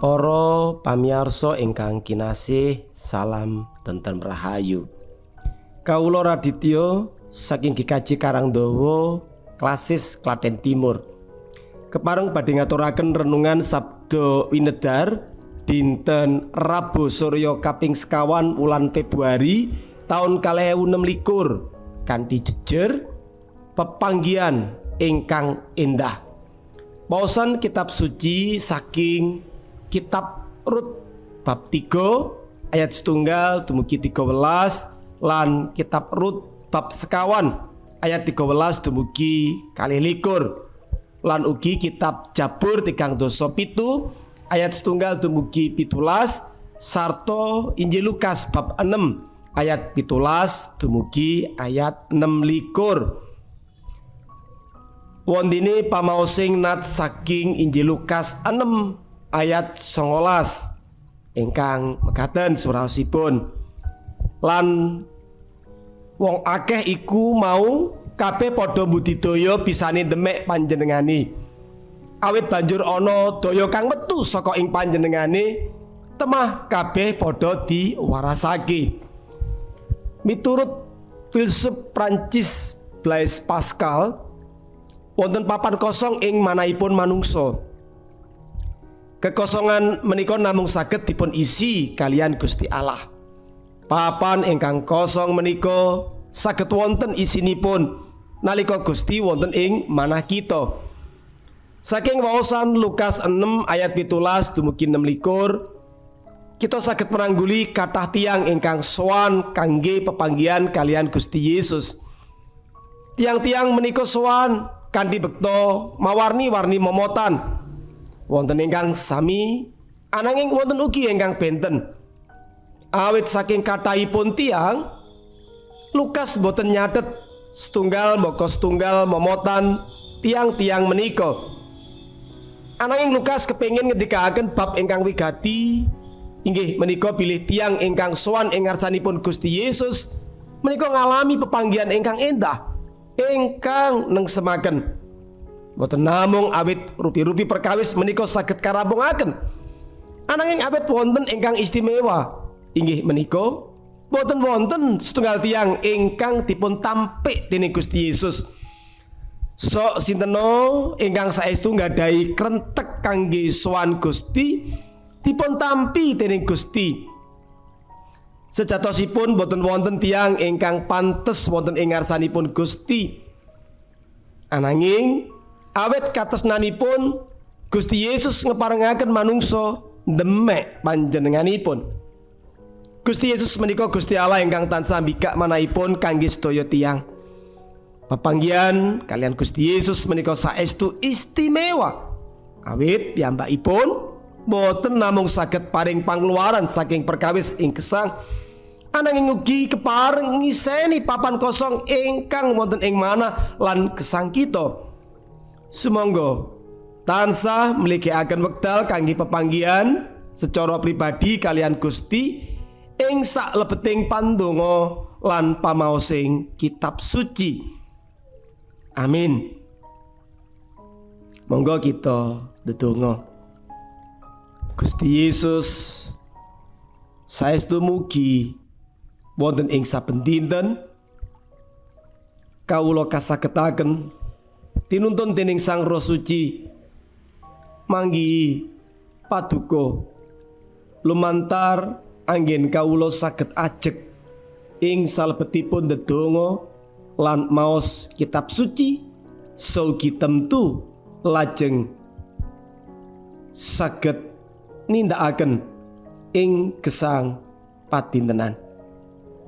Para pamiarsa ingkang kinasih, salam tentrem rahayu. Kawula Raditya saking GKJ Karangdawa, Klasis Klaten Timur. Kepareng badhe ngaturaken renungan Sabda Winedhar dinten Rabu Surya kaping sekawan wulan Februari taun 2026 kanthi jejer pepanggihan ingkang endah. Maosan kitab suci saking Kitab Rut bab 3 ayat 1 dumugi 13 lan Kitab Rut bab sekawan ayat 13 dumugi 21 lan ugi Kitab Jabur 37 ayat 1 dumugi 17 sarta Injil Lukas bab 6 ayat 17 dumugi ayat 26. Wondene pamaosing nat saking Injil Lukas 6 ayat 19 ingkang mekaten surasipun. Lan wong akeh iku mau kabeh padha mbudidaya bisane ndemek panjenengane. Awit banjur ana daya kang metu saka ing panjenengane, temah kabeh padha diwarasake. Miturut filsuf Prancis Blaise Pascal, wonten papan kosong ing manahipun manungsa. Kekosongan menika namung saged dipun isi kalian Gusti Allah. Papan ingkang kosong menika saged wonten isinipun nalika Gusti wonten ing manah kita. Saking waosan Lukas 6 ayat 17 dumugi 26, kita saged menangguli kathah tiyang ingkang sowan kangge pepanggihan kalian Gusti Yesus. Tiang-tiang menika sowan kanthi bekta mawarni-warni momotan. Wonten ingkang sami, ananging wonten ugi ingkang benten. Awit saking kathahipun tiyang, Lukas boten nyatet setunggal moko setunggal momotan tiang-tiang menika. Ananging Lukas kepengin ngendikaken bab ingkang wigati, inggih menika bilih tiang ingkang sowan ing ngarsanipun Gusti Yesus menika ngalami pepanggihan ingkang endah, ingkang nengsemaken. Boten namung awit rupi-rupi perkawis menika saged karampungaken, ananging awit wonten ingkang istimewa, inggih menika boten wonten setunggal tiyang ingkang dipun tampik dening Gusti Yesus. Sok sinteno ingkang saestu nggadahi krentek kangge sowan Gusti dipun tampi dening Gusti. Sejatosipun boten wonten tiyang ingkang pantes wonten ing ngarsanipun Gusti, ananging awet katresnanipun Gusti Yesus ngeparengaken manungsa ndemek panjenenganipun. Gusti Yesus menika Gusti Allah ingkang tansah mbikak manahipun kangge sedaya tiyang. Pepanggihan kalian Gusti Yesus menika saestu istimewa. Awit piyambakipun boten namung saged paring pangluaran saking perkawis ing gesang, ananging ugi kepareng ngiseni papan kosong ingkang wonten ing manah lan gesang kita. Sumangga tansah mligikaken wekdal kangge pepanggihan secara pribadi kalian Gusti ing saklebeting pandonga lan pamaosing kitab suci. Amin. Monggo kita ndedonga. Gusti Yesus saestu mugi wonten ing saben dinten kawula kasagetaken tinuntun dening Sang Roh Suci manggi paduka lumantar anggen kawula saged ajeg ing salebetipun ndedonga lan maos kitab suci saugi temtu lajeng saged nindakaken ing gesang padintenan.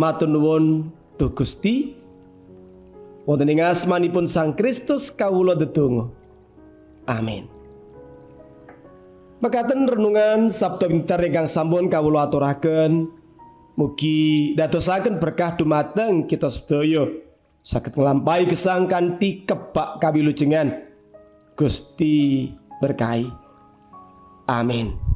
Matur nuwun Duh Gusti. Wonten ing asmanipun Sang Kristus kawula ndedonga. Amin. Mekaten renungan Sabda Winedhar ingkang sampun kawula aturaken, mugi dadosaken berkah dumateng kita sedaya, saged nglampahi gesang kanthi kebak kawilujengan. Gusti berkahi. Amin.